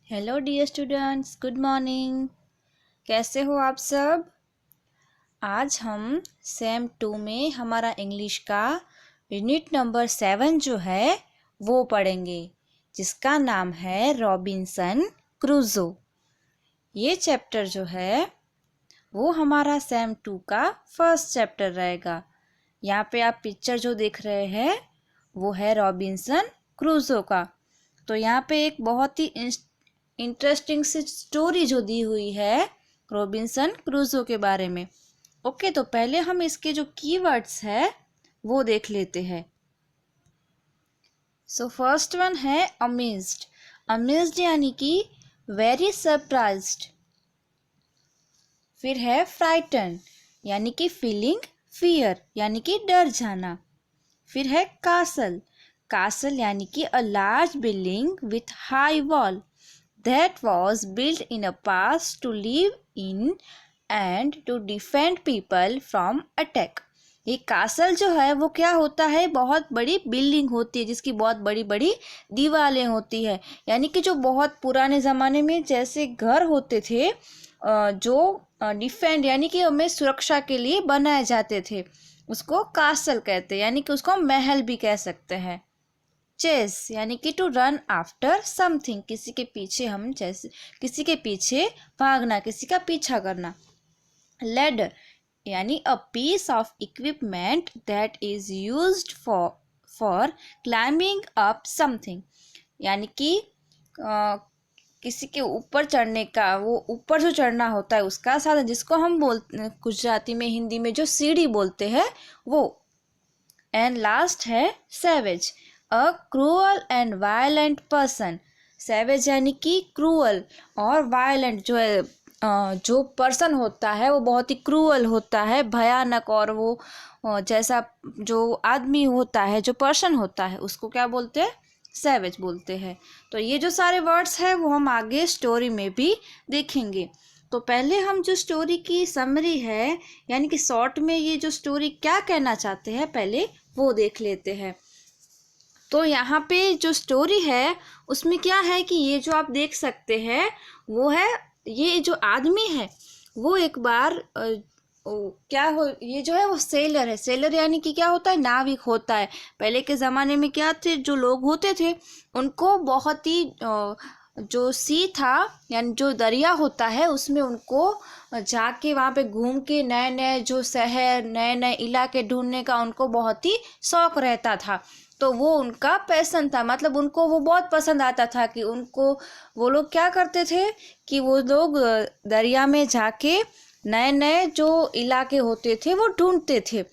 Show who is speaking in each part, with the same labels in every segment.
Speaker 1: Hello dear students, good morning. कैसे हो आप सब? आज हम सेम 2 में हमारा इंग्लिश का यूनिट नंबर 7 जो है वो पढ़ेंगे, जिसका नाम है रॉबिन्सन क्रूजो। ये चैप्टर जो है वो हमारा सेम 2 का फर्स्ट चैप्टर रहेगा। यहाँ पे आप पिक्चर जो देख रहे हैं वो है रॉबिन्सन क्रूजो का। तो यहाँ पे एक बहुत ही इंटरेस्टिंग सी स्टोरी जो दी हुई है रॉबिन्सन क्रूजो के बारे में। ओके, तो पहले हम इसके जो कीवर्ड्स है वो देख लेते हैं। सो फर्स्ट वन है अमेज्ड। अमेज्ड यानी कि वेरी सरप्राइज्ड। फिर है फ्राइटन यानी कि फीलिंग फियर यानी कि डर जाना। फिर है कासल। कासल यानी कि a large building with high wall that was built in a past to live in and to defend people from attack। ये कासल जो है वो क्या होता है, बहुत बड़ी बिल्डिंग होती है जिसकी बहुत बड़ी बड़ी दीवारें होती है। यानी कि जो बहुत पुराने ज़माने में जैसे घर होते थे जो डिफेंड यानी कि हमें सुरक्षा के लिए बनाए जाते थे, उसको कासल कहते हैं। यानी कि उसको महल भी कह सकते हैं। चेस यानी कि टू रन आफ्टर समथिंग, किसी के पीछे हम जैसे किसी के पीछे भागना, किसी का पीछा करना। लैडर यानी a piece of equipment that is used for climbing up something. यानी कि किसी के ऊपर चढ़ने का, वो ऊपर जो चढ़ना होता है उसका साधन, जिसको हम बोलते गुजराती में हिंदी में जो सीढ़ी बोलते हैं वो। एंड लास्ट है savage, a cruel and violent person. Savage यानी कि क्रूअल और वायलेंट जो है, जो पर्सन होता है वो बहुत ही क्रूअल होता है, भयानक। और वो जैसा जो आदमी होता है, जो पर्सन होता है, उसको क्या बोलते हैं? सैवेज बोलते हैं। तो ये जो सारे वर्ड्स हैं वो हम आगे स्टोरी में भी देखेंगे। तो पहले हम जो स्टोरी की समरी है यानी कि शॉर्ट में ये जो स्टोरी क्या कहना चाहते हैं पहले वो देख लेते हैं। तो यहाँ पे जो स्टोरी है उसमें क्या है कि ये जो आप देख सकते हैं वो है, ये जो आदमी है वो एक बार क्या हो, ये जो है वो सेलर है। सेलर यानी कि क्या होता है? नाविक होता है। पहले के ज़माने में क्या थे, जो लोग होते थे उनको बहुत ही जो सी था यानी जो दरिया होता है उसमें उनको जाके वहाँ पे घूम के नए नए जो शहर, नए नए इलाके ढूंढने का उनको बहुत ही शौक रहता था। तो वो उनका पैशन था, मतलब उनको वो बहुत पसंद आता था कि उनको, वो लोग क्या करते थे कि वो लोग दरिया में जाके नए नए जो इलाके होते थे वो ढूंढते थे।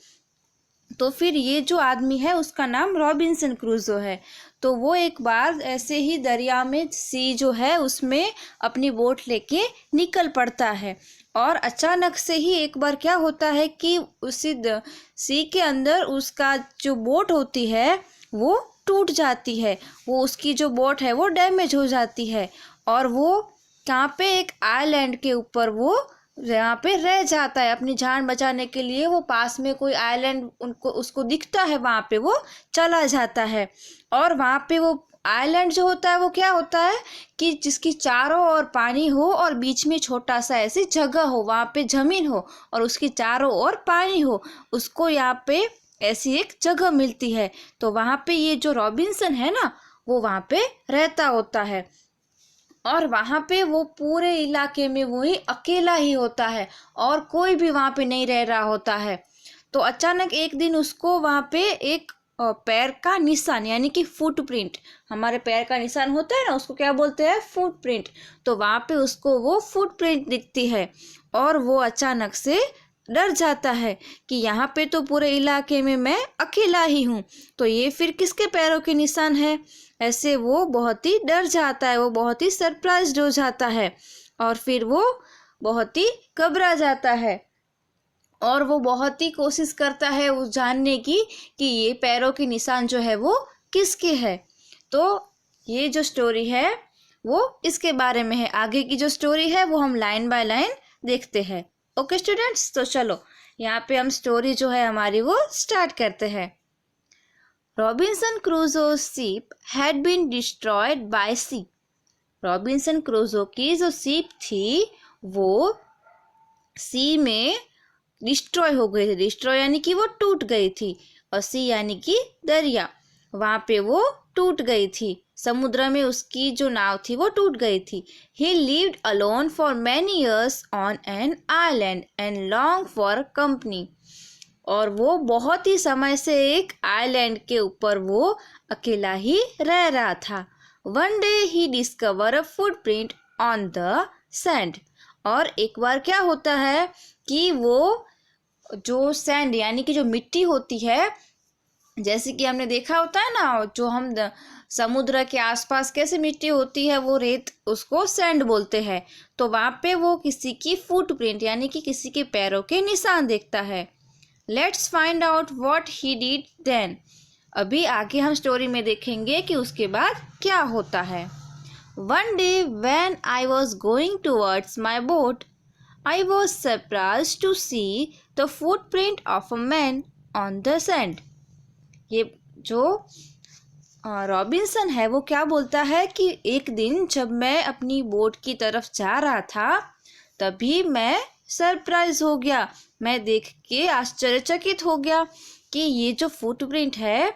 Speaker 1: तो फिर ये जो आदमी है उसका नाम रॉबिन्सन क्रूजो है। तो वो एक बार ऐसे ही दरिया में, सी जो है उसमें अपनी बोट लेके निकल पड़ता है। और अचानक से ही एक बार क्या होता है कि उसी सी के अंदर उसका जो बोट होती है वो टूट जाती है। वो उसकी जो बोट है वो डैमेज हो जाती है और वो कहाँ पे, एक आइलैंड के ऊपर वो यहाँ पे रह जाता है अपनी जान बचाने के लिए। वो पास में कोई आइलैंड उनको उसको दिखता है, वहाँ पे वो चला जाता है। और वहाँ पे वो आइलैंड जो होता है वो क्या होता है कि जिसकी चारों ओर पानी हो और बीच में छोटा सा ऐसी जगह हो, वहाँ पे जमीन हो और उसकी चारों ओर पानी हो, उसको यहाँ पे ऐसी एक जगह मिलती है। तो वहाँ पे ये जो रॉबिन्सन है ना वो वहाँ पे रहता होता है और वहाँ पे वो पूरे इलाके में वही अकेला ही होता है और कोई भी वहाँ पे नहीं रह रहा होता है। तो अचानक एक दिन उसको वहाँ पे एक पैर का निशान यानी कि फुटप्रिंट, हमारे पैर का निशान होता है ना उसको क्या बोलते हैं? फुटप्रिंट। तो वहाँ पे उसको वो फुटप्रिंट दिखती है और वो अचानक से डर जाता है कि यहाँ पे तो पूरे इलाके में मैं अकेला ही हूँ, तो ये फिर किसके पैरों के निशान है? ऐसे वो बहुत ही डर जाता है, वो बहुत ही सरप्राइज्ड हो जाता है और फिर वो बहुत ही घबरा जाता है और वो बहुत ही कोशिश करता है उस जानने की कि ये पैरों के निशान जो है वो किसके है। तो ये जो स्टोरी है वो इसके बारे में है। आगे की जो स्टोरी है वो हम लाइन बाय लाइन देखते हैं। ओके स्टूडेंट्स, तो चलो यहाँ पे हम स्टोरी जो है हमारी वो स्टार्ट करते हैं। Robinson Crusoe's ship had been destroyed by sea. Robinson Crusoe की जो शिप थी वो सी में डिस्ट्रॉय हो गई थी। डिस्ट्रॉय यानी कि वो टूट गई थी, और सी यानी कि दरिया, वहाँ पे वो टूट गई थी। समुद्र में उसकी जो नाव थी वो टूट गई थी। ही lived alone for many years on an island and long for company. और वो बहुत ही समय से एक आइलैंड के ऊपर वो अकेला ही रह रहा था। One day he discover a footprint on the sand. और एक बार क्या होता है कि वो जो सैंड यानी कि जो मिट्टी होती है, जैसे कि हमने देखा होता है ना, जो हम समुद्र के आसपास कैसे मिट्टी होती है वो रेत, उसको सैंड बोलते हैं। तो वहाँ पे वो किसी की फुटप्रिंट यानी कि किसी के पैरों के निशान देखता है। Let's find out what he did then. अभी आगे हम स्टोरी में देखेंगे कि उसके बाद क्या होता है। One day when I was going towards my boat I was surprised to see the footprint of a man on the sand. ये जो रॉबिन्सन है वो क्या बोलता है कि एक दिन जब मैं अपनी बोट की तरफ जा रहा था तभी मैं सरप्राइज हो गया। मैं देख के आश्चर्यचकित हो गया कि ये जो फुटप्रिंट है,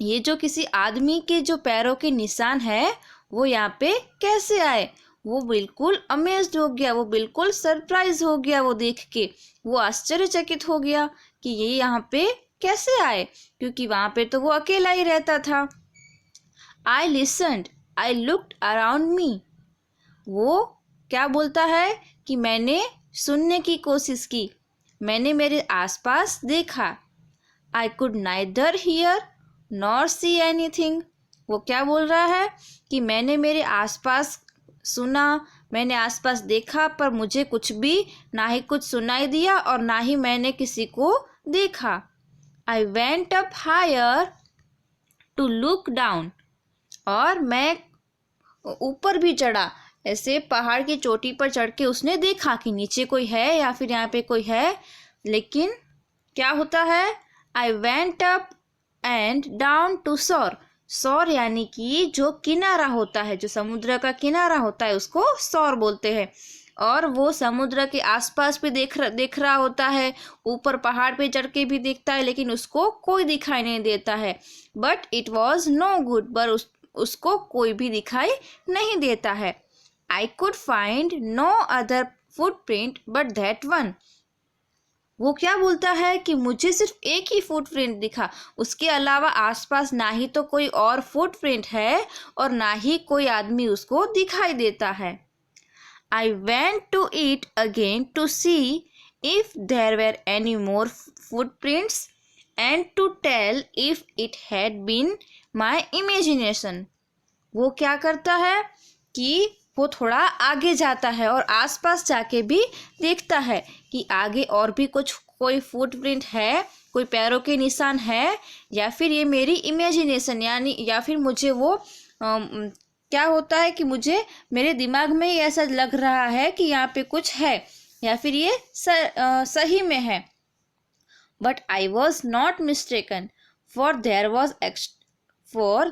Speaker 1: ये जो किसी आदमी के जो पैरों के निशान है, वो यहाँ पे कैसे आए। वो बिल्कुल अमेज्ड हो गया, वो बिल्कुल सरप्राइज हो गया। वो देख के वो आश्चर्यचकित हो गया कि ये यहाँ पे कैसे आए, क्योंकि वहाँ पे तो वो अकेला ही रहता था। I listened, I looked around me. वो क्या बोलता है कि मैंने सुनने की कोशिश की, मैंने मेरे आसपास देखा। I could neither here nor see anything. वो क्या बोल रहा है कि मैंने मेरे आसपास सुना, मैंने आसपास देखा, पर मुझे कुछ भी ना ही कुछ सुनाई दिया और ना ही मैंने किसी को देखा। I went up higher to look down. और मैं ऊपर भी चढ़ा, ऐसे पहाड़ की चोटी पर चढ़ के उसने देखा कि नीचे कोई है या फिर यहाँ पे कोई है, लेकिन क्या होता है, I went up and down to shore. Shore यानी कि जो किनारा होता है, जो समुद्र का किनारा होता है उसको शोर बोलते हैं। और वो समुद्र के आसपास भी देख रहा होता है, ऊपर पहाड़ पे चढ़ के भी देखता है, लेकिन उसको कोई दिखाई नहीं देता है। But it was no good, पर उसको कोई भी दिखाई नहीं देता है। I could find no other footprint but that one. वो क्या बोलता है कि मुझे सिर्फ एक ही फुटप्रिंट दिखा, उसके अलावा आसपास ना ही तो कोई और फुटप्रिंट है और ना ही कोई आदमी उसको दिखाई देता है। I went to it again to see if there were any more footprints and to tell if it had been my imagination. वो क्या करता है कि वो थोड़ा आगे जाता है और आसपास जाके भी देखता है कि आगे और भी कोई फुटप्रिंट है, कोई पैरों के निशान है, या फिर ये मेरी इमेजिनेशन यानी या फिर मुझे वो क्या होता है कि मुझे मेरे दिमाग में ही ऐसा लग रहा है कि यहाँ पे कुछ है या फिर ये सही में है। But I was not mistaken, for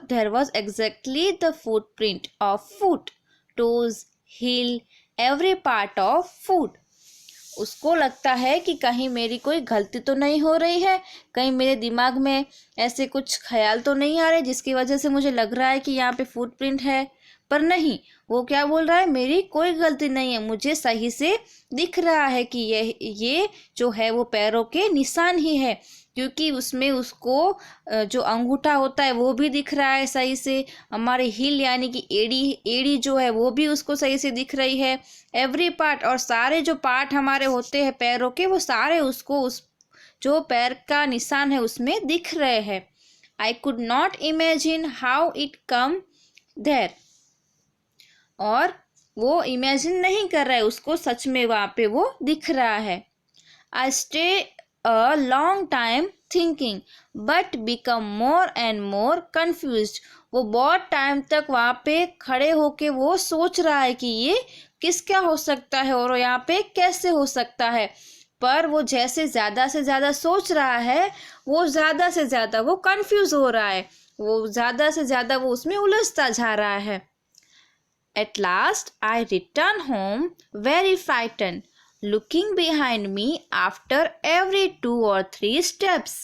Speaker 1: there was exactly the footprint of foot, toes, heel, every part of foot. उसको लगता है कि कहीं मेरी कोई गलती तो नहीं हो रही है, कहीं मेरे दिमाग में ऐसे कुछ ख्याल तो नहीं आ रहे जिसकी वजह से मुझे लग रहा है कि यहाँ पे फुटप्रिंट है। पर नहीं, वो क्या बोल रहा है, मेरी कोई गलती नहीं है, मुझे सही से दिख रहा है कि ये जो है वो पैरों के निशान ही है, क्योंकि उसमें उसको जो अंगूठा होता है वो भी दिख रहा है सही से, हमारे हिल यानी कि एड़ी जो है वो भी उसको सही से दिख रही है। एवरी पार्ट, और सारे जो पार्ट हमारे होते हैं पैरों के, वो सारे उसको उस जो पैर का निशान है उसमें दिख रहे हैं। I could not imagine how it come there. और वो इमेजिन नहीं कर रहा है, उसको सच में वहाँ पे वो दिख रहा है। I stay a long time thinking but become more and more confused. वो बहुत टाइम तक वहाँ पे खड़े होके वो सोच रहा है कि ये किसका हो सकता है और यहाँ पे कैसे हो सकता है, पर वो जैसे ज़्यादा से ज़्यादा सोच रहा है वो ज़्यादा से ज़्यादा वो कंफ्यूज हो रहा है, वो ज़्यादा से ज़्यादा वो उसमें उलझता जा रहा है। At last I returned home very frightened, looking behind me after every 2 or 3 steps.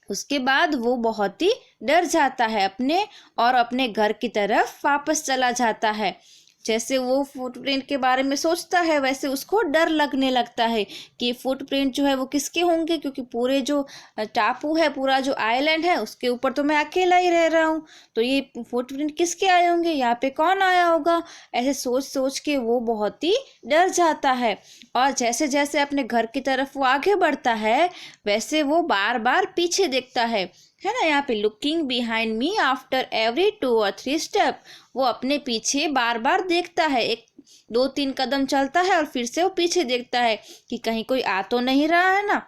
Speaker 1: उसके बाद वो बहुत ही डर जाता है अपने घर की तरफ वापस चला जाता है। जैसे वो फुटप्रिंट के बारे में सोचता है वैसे उसको डर लगने लगता है कि फुटप्रिंट जो है वो किसके होंगे, क्योंकि पूरे जो टापू है, पूरा जो आइलैंड है उसके ऊपर तो मैं अकेला ही रह रहा हूँ, तो ये फुटप्रिंट किसके आए होंगे, यहाँ पे कौन आया होगा। ऐसे सोच सोच के वो बहुत ही डर जाता है। और जैसे जैसे अपने घर की तरफ वो आगे बढ़ता है वैसे वो बार बार पीछे देखता है ना। यहाँ पे looking behind me after every 2 or 3 step, वो अपने पीछे बार बार देखता है, 1-2-3 कदम चलता है और फिर से वो पीछे देखता है कि कहीं कोई आ तो नहीं रहा है ना।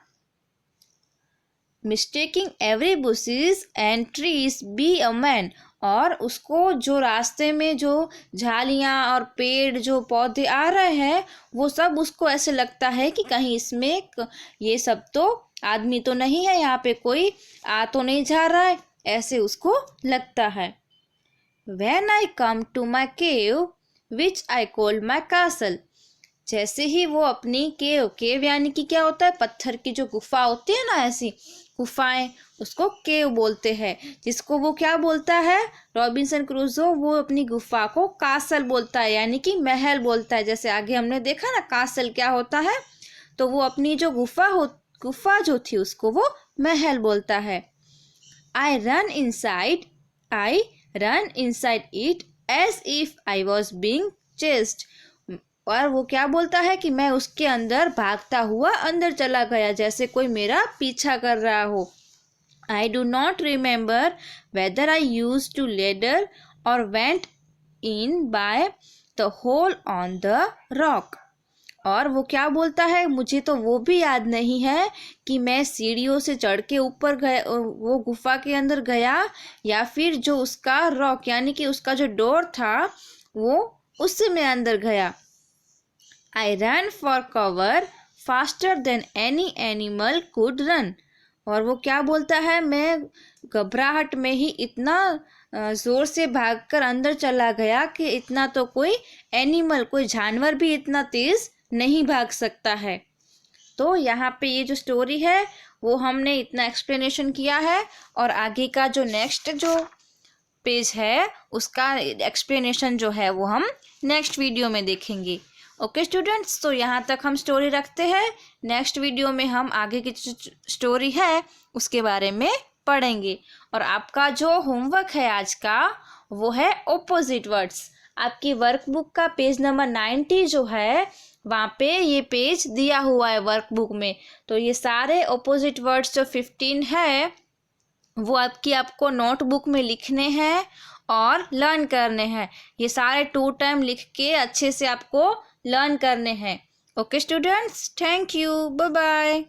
Speaker 1: Mistaking every bushes and trees be a man, और उसको जो रास्ते में जो झालियाँ और पेड़ जो पौधे आ रहे हैं वो सब उसको ऐसे लगता है कि कहीं इसमें ये सब तो आदमी तो नहीं है, यहाँ पे कोई आ तो नहीं जा रहा है, ऐसे उसको लगता है। When I come to my cave, which I call my castle, जैसे ही वो अपनी केव यानी कि क्या होता है, पत्थर की जो गुफा होती है ना, ऐसी गुफाएं, उसको केव बोलते हैं। जिसको वो क्या बोलता है, रॉबिन्सन क्रूसो, वो अपनी गुफा को कासल बोलता है, यानी कि महल बोलता है। जैसे आगे हमने देखा ना कासल क्या होता है, तो वो अपनी जो गुफा जो थी उसको वो महल बोलता है। I run inside it as if I was being chased, और वो क्या बोलता है कि मैं उसके अंदर भागता हुआ अंदर चला गया जैसे कोई मेरा पीछा कर रहा हो। I do not remember whether I used to ladder or went in by the hole on the rock, और वो क्या बोलता है, मुझे तो वो भी याद नहीं है कि मैं सीढ़ियों से चढ़ के ऊपर गया, वो गुफा के अंदर गया, या फिर जो उसका रॉक यानी कि उसका जो डोर था वो उससे मैं अंदर गया। I ran for cover faster than any animal could run, और वो क्या बोलता है, मैं घबराहट में ही इतना ज़ोर से भागकर अंदर चला गया कि इतना तो कोई जानवर भी इतना तेज़ नहीं भाग सकता है। तो यहाँ पे ये जो स्टोरी है वो हमने इतना एक्सप्लेनेशन किया है, और आगे का जो नेक्स्ट जो पेज है उसका एक्सप्लेनेशन जो है वो हम नेक्स्ट वीडियो में देखेंगे। ओके स्टूडेंट्स, तो यहाँ तक हम स्टोरी रखते हैं। नेक्स्ट वीडियो में हम आगे की जो स्टोरी है उसके बारे में पढ़ेंगे। और आपका जो होमवर्क है आज का वो है ऑपोजिट वर्ड्स। आपकी वर्कबुक का पेज नंबर 90 जो है वहाँ पे ये पेज दिया हुआ है वर्कबुक में। तो ये सारे ऑपोजिट वर्ड्स जो 15 है वो आपको नोटबुक में लिखने हैं और लर्न करने हैं। ये सारे 2 टाइम लिख के अच्छे से आपको लर्न करने हैं। Okay students, thank you, bye bye.